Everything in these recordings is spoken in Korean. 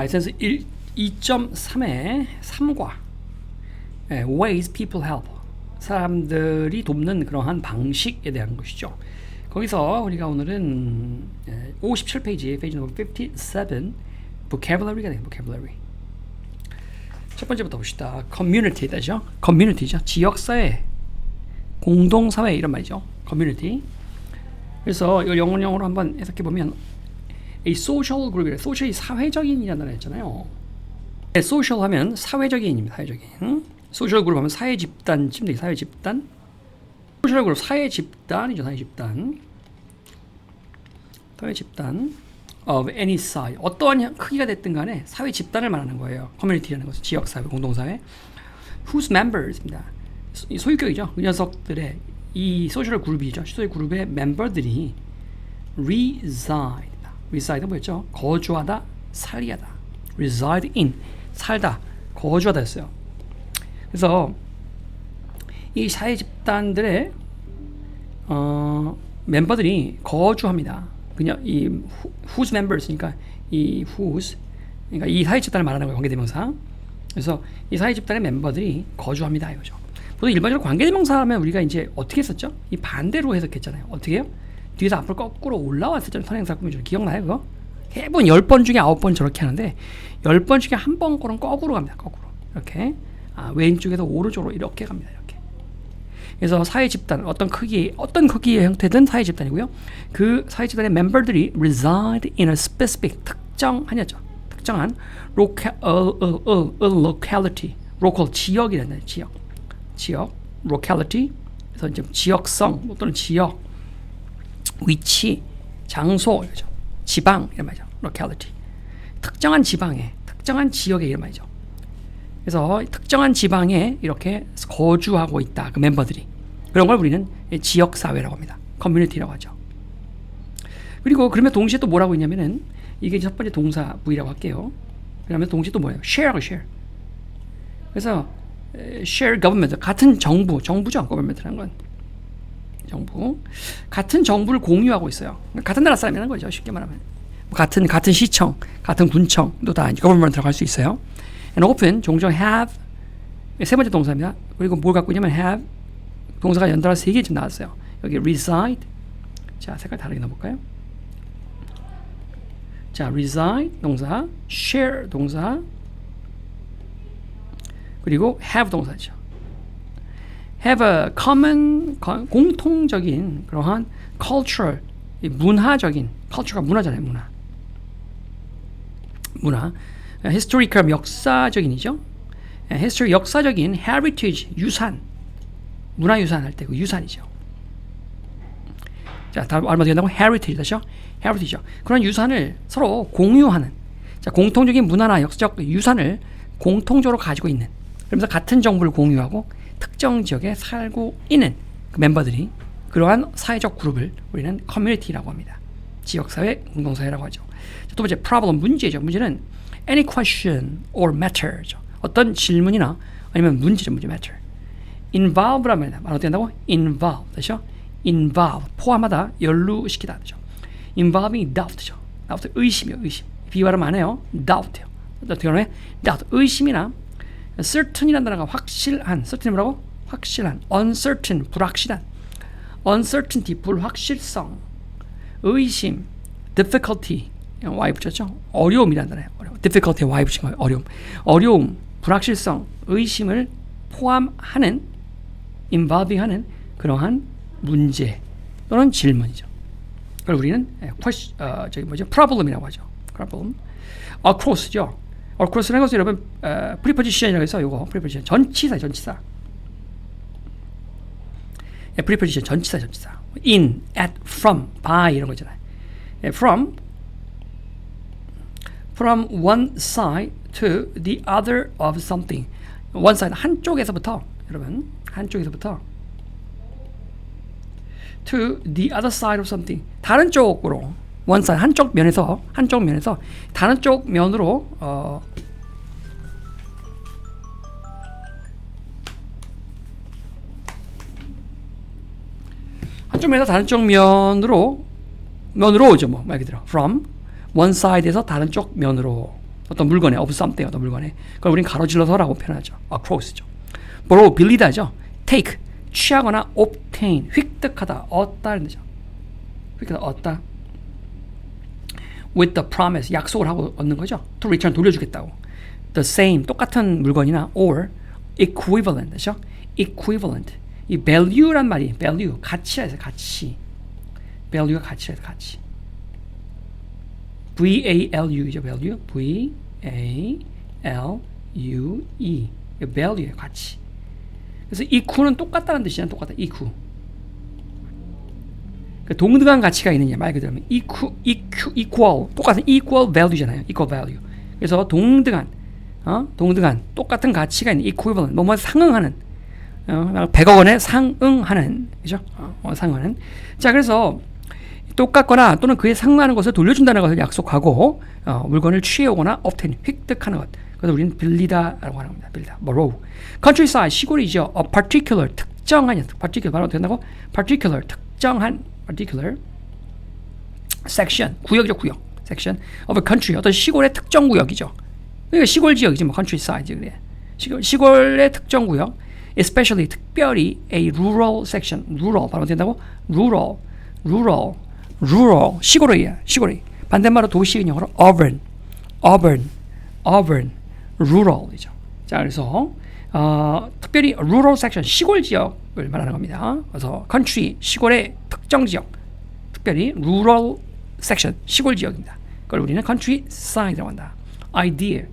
라이센스 2.3의 3과 ways people help, 사람들이 돕는 그러한 방식에 대한 것이죠. 거기서 우리가 오늘은 57페이지, 페이지 넘버 57, vocabulary가 돼요. vocabulary. 첫 번째부터 봅시다. community죠. community죠. 지역사회, 공동사회 이런 말이죠. community. 그래서 이걸 영어로 한번 해석해 보면 a social group이래. social이 사회적인이라는 단어 했잖아요. social 하면 사회적인입니다. 사회적인. social group 하면 사회 집단쯤 되게 사회 집단. social group 사회 집단이죠. 사회 집단. 사회 집단 of any size. 어떠한 크기가 됐든 간에 사회 집단을 말하는 거예요. community라는 것은 지역사회, 공동사회. whose members입니다. 소유격이죠. 그 녀석들의 이 소셜 그룹이죠. 소셜 그룹의 멤버들이 reside. reside는 뭐였죠? 거주하다, 살이하다. reside in, 살다, 거주하다 였어요. 그래서 이 사회 집단들의 멤버들이 거주합니다. 그냥 이 whose members니까 이 whose, 그러니까 이 사회 집단을 말하는 거예요. 관계대명사. 그래서 이 사회 집단의 멤버들이 거주합니다 이거죠. 보통 일반적으로 관계대명사 하면 우리가 이제 어떻게 했었죠? 이 반대로 해석했잖아요. 어떻게 해요? 뒤에서 앞으로 거꾸로 올라왔었잖아요. 선행사 꾸미죠. 기억나요 그거? 해본 10번 중에 9번 저렇게 하는데 10번 중에 한 번 거는 거꾸로 갑니다. 거꾸로. 이렇게. 왼쪽에서 오른쪽으로 이렇게 갑니다. 이렇게. 그래서 사회 집단, 어떤 크기의 형태든 사회 집단이고요. 그 사회 집단의 멤버들이 reside in a specific, 특정한 locality, local 지역이라는 지역, locality. 그래서 이제 지역성 또는 지역, 위치, 장소, 이거죠. 지방 이런 말이죠. locality. 특정한 지방에, 특정한 지역에 이런 말이죠. 그래서 특정한 지방에 이렇게 거주하고 있다. 그 멤버들이. 그런 걸 우리는 지역사회라고 합니다. 커뮤니티라고 하죠. 그리고 그러면 동시에 또 뭐라고 있냐면은 이게 첫 번째 동사 부위라고 할게요. 그러면 동시에 또 뭐예요? share. 그래서 share government, 같은 정부죠. government라는 건. 정부. 같은 정부를 공유하고 있어요. 같은 나라 사람이라는 거죠. 쉽게 말하면. 같은 시청, 같은 군청도 다 government라고 할 수 있어요. And often, 종종 have, 세 번째 동사입니다. 그리고 뭘 갖고 있냐면 have, 동사가 연달아 3개 지금 나왔어요. 여기 reside. 자, 색깔 다르게 넣어볼까요? 자, reside 동사, share 동사, 그리고 have 동사죠. have a common, 공통적인 그러한 cultural, 문화적인, culture가 문화잖아요. 문화. historical, 역사적인이죠. history, 역사적인 heritage, 유산, 문화유산 할 때 그 유산이죠. 자, 다음 얼마 뒤에 나오고 heritage죠. heritage죠. 그런 유산을 서로 공유하는, 자, 공통적인 문화나 역사적 유산을 공통적으로 가지고 있는, 그러면서 같은 정보를 공유하고 특정 지역에 살고 있는 그 멤버들이, 그러한 사회적 그룹을 우리는 커뮤니티라고 합니다. 지역사회, 공동사회라고 하죠. 자, 두 번째 problem, 문제죠. 문제는 any question or matter죠. 어떤 질문이나 아니면 문제죠. 문제 matter. involve라면 말 어떻게 한다고? involve. 그렇죠? involve. 포함하다, 연루시키다. 그렇죠? involving doubt죠. doubt, 의심이요. 의심. 비발음 안 해요. doubt요. 어떻게 하면 doubt, 의심이나 certain이라는 단어가 확실한, certain이 뭐라고? 확실한, uncertain, 불확실한, uncertainty, 불확실성, 의심, difficulty, Y 붙였죠? 어려움이라는 단어예요. difficulty에 Y 붙인 거예요. 어려움, 불확실성, 의심을 포함하는, involving하는 그러한 문제 또는 질문이죠. 그걸 우리는 problem이라고 하죠. problem. across죠. across라는 것은 여러분 preposition이라고 해서 이거 preposition 전치사. preposition 전치사. in, at, from, by 이런 거 있잖아요. from one side to the other of something. one side, 한쪽에서부터, 여러분, 한쪽에서부터 to the other side of something. 다른 쪽으로, one side, 한쪽 면에서 다른 쪽 면으로 한쪽 면에서 다른 쪽 면으로 오죠. 뭐 말 그대로 from one side에서 다른 쪽 면으로 어떤 물건에 of something 어떤 물건에 그걸 우리는 가로질러서라고 표현하죠. across죠. borrow 빌리다죠. take 취하거나 obtain 획득하다 얻다는 뜻이죠. 획득하다 얻다. with the promise 약속을 하고 얻는 거죠. to return 돌려주겠다고. the same 똑같은 물건이나 or equivalent 그렇죠? equivalent 이 value란 말이 value 가치라 해서 가치. value가 가치라 해서 가치. V-A-L-U죠. value. V-A-L-U-E. value의 가치. 그래서 equ는 똑같다는 뜻이잖아. 똑같다. equal. 그러니까 동등한 가치가 있느냐 말 그대로 equal 똑같은 equal value잖아요. equal value. 그래서 동등한 똑같은 가치가 있는 equivalent 뭐뭐 상응하는 100억 원에 상응하는 그죠? 상응하는. 자 그래서 똑같거나 또는 그에 상응하는 것을 돌려준다는 것을 약속하고 물건을 취해오거나 obtain 획득하는 것. 그래서 우리는 빌리다라고 하는 겁니다. 빌리다. borrow. countryside 시골이죠. a particular 특정한 particular 바로 어떻게 한다고? particular 특정한 particular section 구역이죠. 구역. section of a country 어떤 시골의 특정 구역이죠. 그러니까 시골 지역이지 뭐 countryside 그래. 시골의 특정 구역. especially 특별히 a rural section. rural 바로 어떻게 한다고? rural 시골의 반대말로 도시인 영어로 urban rural이죠. 자 그래서 특별히 rural section 시골 지역을 말하는 겁니다. 그래서 country 시골의 특정 지역 특별히 rural section 시골 지역입니다. 그걸 우리는 countryside라고 한다. idea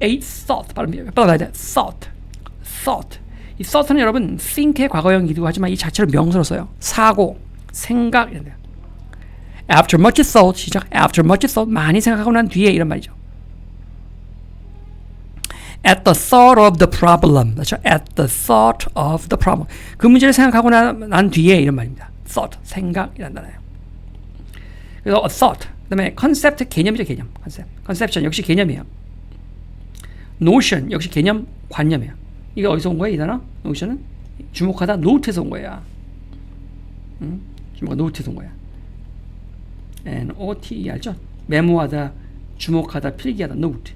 a thought 발음해야 돼. thought 이 thought는 여러분 think의 과거형이기도 하지만 이 자체로 명사로 써요. 사고 생각 이런 데. After much thought 시작. After much thought 많이 생각하고 난 뒤에 이런 말이죠. At the thought of the problem. 그렇죠? At the thought of the problem. 그 문제를 생각하고 난 뒤에 이런 말입니다. Thought 생각이란 단어예요. 그래서 a thought. 그다음에 concept 개념이죠 개념. conception 역시 개념이에요. notion 역시 개념 관념이에요. 이게 어디서 온 거야 이 단어? notion은 주목하다 note에서 온 거야. 주목하다 note에서 온 거야. N-O-T-E 알죠? 메모하다, 주목하다, 필기하다, note.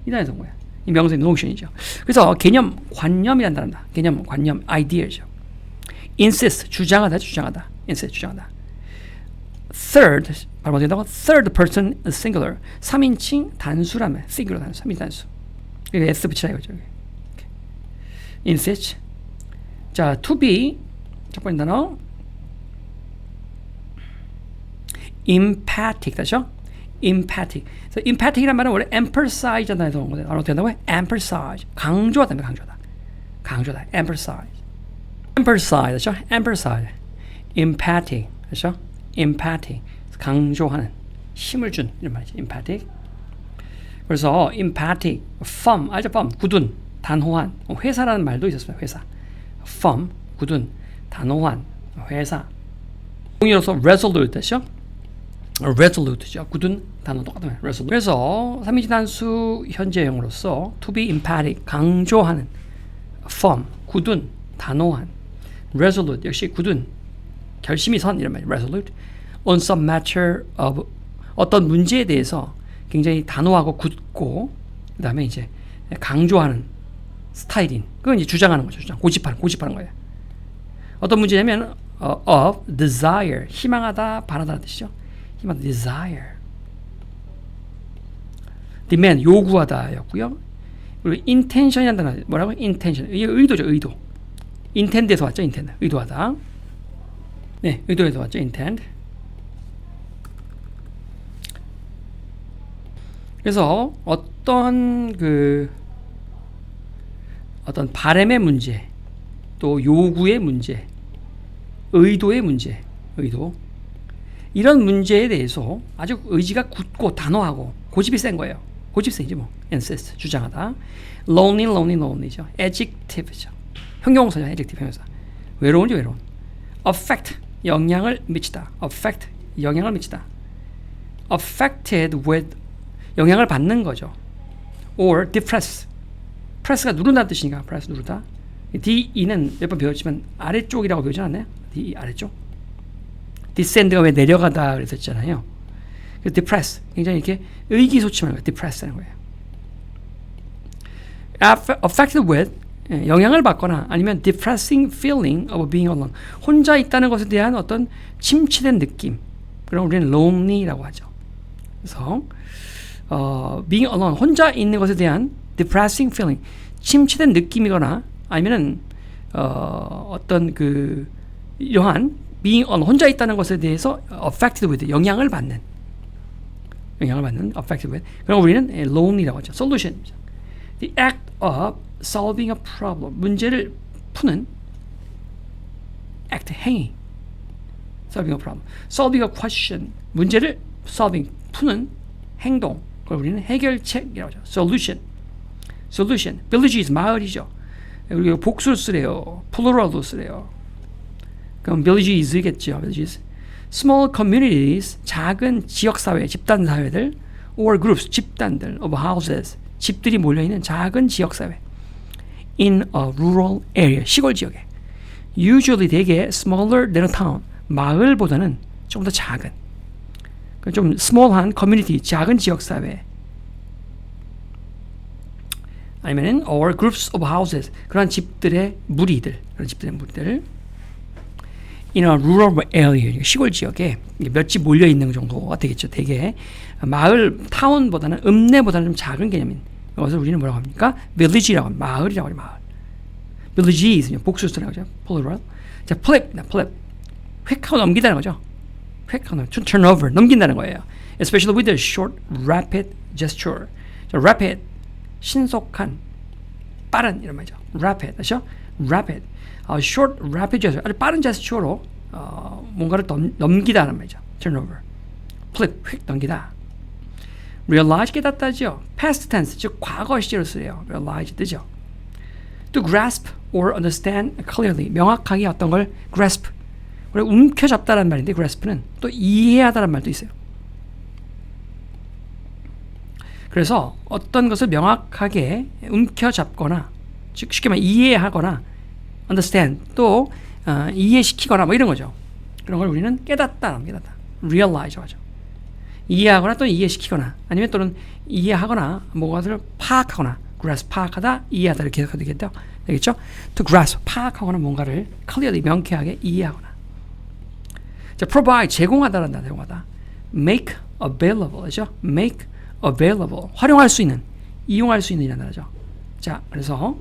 이 단어에서 온 거야. 이 명사의 notion이죠. 그래서 개념, 관념이란 단어입니다. 개념, 관념, idea죠. insist, 주장하다. insist, 주장하다. third, 바로 어떻게 된다고? third person singular. 3인칭 단수라며. singular 단수, 3인칭 단수. 이게 S 붙이라 이거죠. insist. 자, to be. 첫 번째 단어. emphatic. 다시요? emphatic. 그래서 emphatic이란 말은 원래 emphasize 단어에서 온 거예요. 어떻게 한다고요? emphasize. 강조하다. emphasize. 다시요? emphasize. emphatic. 다시요? emphatic. 강조하는, 힘을 준 이런 말이죠. emphatic. 그래서 emphatic, firm, 알죠? firm, 굳은, 단호한. 회사라는 말도 있었습니다. 회사. firm, 굳은, 단호한, 회사. 동의어로서 resolute 되죠? resolute죠. 굳은 단어 똑같은 거예요. resolute. 그래서 3인칭 단수 현재형으로서 to be emphatic, 강조하는, firm, 굳은, 단호한, resolute 역시 굳은, 결심이 선 이런 말이에요. resolute. on some matter of 어떤 문제에 대해서 굉장히 단호하고 굳고 그다음에 이제 강조하는 스타일인 그건 이제 주장하는 거죠. 주장. 고집하는 거예요. 어떤 문제냐면 of desire 희망하다 바라다는 뜻이죠. 희망 desire. demand 요구하다였고요. 그리고 intention이라는 단어 뭐라고? intention 이게 의도죠. 의도. intend에서 왔죠. intend 의도하다. 네, 의도에서 왔죠. intend. 그래서 어떤 바람의 문제, 또 요구의 문제, 의도의 문제, 이런 문제에 대해서 아주 의지가 굳고 단호하고 고집이 센 거예요. 고집 세지 뭐. insist 주장하다. lonely죠. adjective죠. 형용사죠. adjective 형용사. 외로운. affect 영향을 미치다. affected with 영향을 받는 거죠. or depress. press가 누른다는 뜻이니까 press 누르다. DE는 몇 번 배웠지만 아래쪽이라고 배우지 않았나요? DE 아래쪽. descend가 왜 내려가다 그랬었잖아요. depress, 굉장히 이렇게 의기소침한 거예요. depress라는 거예요. affected with, 영향을 받거나 아니면 depressing feeling of being alone, 혼자 있다는 것에 대한 어떤 침체된 느낌, 그럼 우리는 lonely라고 하죠. 그래서 being alone, 혼자 있는 것에 대한 depressing feeling, 침체된 느낌이거나 아니면은 어떤 그 이러한 being alone, 혼자 있다는 것에 대해서 affected with, 영향을 받는 affected with, 그럼 우리는 lonely라고 하죠. solution, the act of solving a problem, 문제를 푸는 act, 행위, solving a problem, solving a question, 문제를 solving, 푸는 행동, 그걸 우리는 해결책이라고 하죠. solution. villages, 마을이죠. 그리고 복수를 쓰래요. 플루럴도 쓰래요. 그럼 villages겠죠. villages. small communities, 작은 지역사회, 집단사회들, or groups, 집단들, of houses, 집들이 몰려있는 작은 지역사회. in a rural area, 시골 지역에. usually 대개 smaller than a town, 마을보다는 좀 더 작은, 좀 small한 community, 작은 지역사회. 아니면은 or groups of houses, 그런 집들의 무리들, in a rural area, 시골 지역에 몇 집 몰려 있는 정도가 되겠죠. 되게 마을, 타운보다는, 읍내보다는 좀 작은 개념인 이것을 우리는 뭐라고 합니까? village라고 합니다. 마을이라고 합니다. 마을. villages, 복수수라고 하죠. plural. 자, flip, 획하고 넘기다는 거죠. 획하고 turn over, 넘긴다는 거예요. especially with a short, rapid gesture. 자, rapid, 신속한, 빠른 이런 말이죠. rapid, 그렇죠? rapid, short, rapid gesture, 아주 빠른 제스처로 뭔가를 넘기다는 말이죠. turn over, flip, 휙 넘기다. realize, 깨닫다죠. past tense, 즉 과거 시제로 쓰래요. realize 뜨죠. to grasp or understand clearly, 명확하게 어떤 걸 grasp, 우리 움켜잡다라는 말인데 grasp는 또 이해하다라는 말도 있어요. 그래서 어떤 것을 명확하게 움켜잡거나, 즉 쉽게 말해 이해하거나, understand, 또 이해시키거나 뭐 이런 거죠. 그런 걸 우리는 깨닫다, realize 하죠. 이해하거나 또 이해시키거나, 아니면 또는 이해하거나 뭐가를 파악하거나, grasp, 파악하다, 이해하다 이렇게 해석도 되겠죠? to grasp, 파악하거나 뭔가를 clearly, 명쾌하게 이해하거나. 자, provide, 제공하다란다, 제공하다. make available, 그렇죠? make available, 활용할 수 있는, 이용할 수 있는 이라는 단어죠. 자, 그래서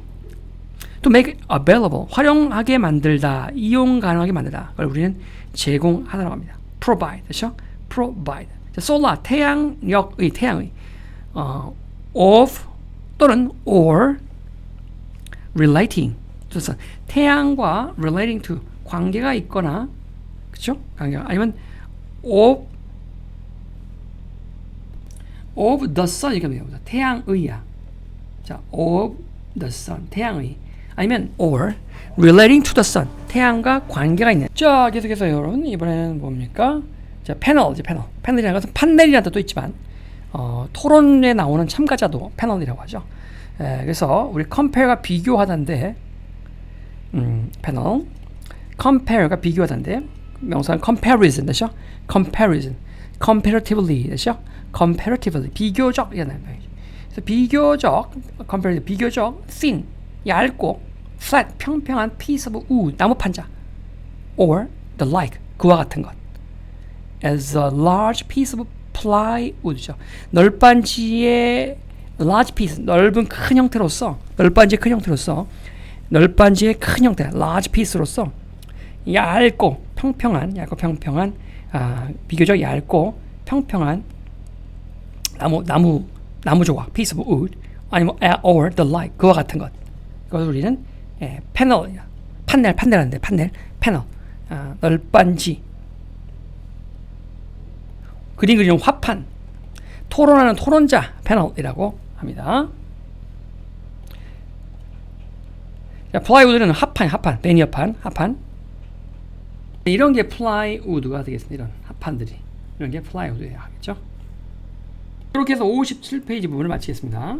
to make available, 활용하게 만들다, 이용 가능하게 만들다. 그걸 우리는 제공하다라고 합니다. provide, 그렇죠? provide. 자, solar, 태양력의, of 또는 or relating to the sun, 태양과 relating to, 관계가 있거나, 그렇죠? 관계가, 아니면 of the sun 이렇게 됩니다. 태양의야. 자, of the sun, 태양의. 아니면 or relating to the sun, 태양과 관계가 있는. 자, 계속해서 여러분 이번에는 뭡니까? 자, 패널, 패널이라는 것은 판넬이라는 뜻도 있지만 토론에 나오는 참가자도 패널이라고 하죠. 그래서 우리 compare가 비교하다인데, 패널, compare가 비교하다인데 명사는 comparison, 그렇죠? comparison, comparatively, 그렇죠? comparatively, 비교적 이라는 말이죠. 그래서 비교적, comparative, 비교적 thin, 얇고 flat, 평평한 piece of wood, 나무 판자, or the like, 그와 같은 것, as a large piece of plywood죠. 널빤지의 large piece, 넓은 큰 형태로서, 널빤지의 큰 형태로서, 널빤지의 큰 형태, large piece로서 얇고 평평한, 비교적 얇고 평평한 나무 조각, piece of wood, 아니면 or the like, 그와 같은 것. 그것을 우리는 패널, 판넬하는데 패널, 널빤지, 그림 그리는 화판, 토론하는 토론자, 패널이라고 합니다. 자, 플라이우드는 합판, 매니어판, 합판. 이런 게 플라이우드가 되겠습니다. 이런 합판들이, 이런 게 플라이우드예요, 하겠죠? 이렇게 해서 57페이지 부분을 마치겠습니다.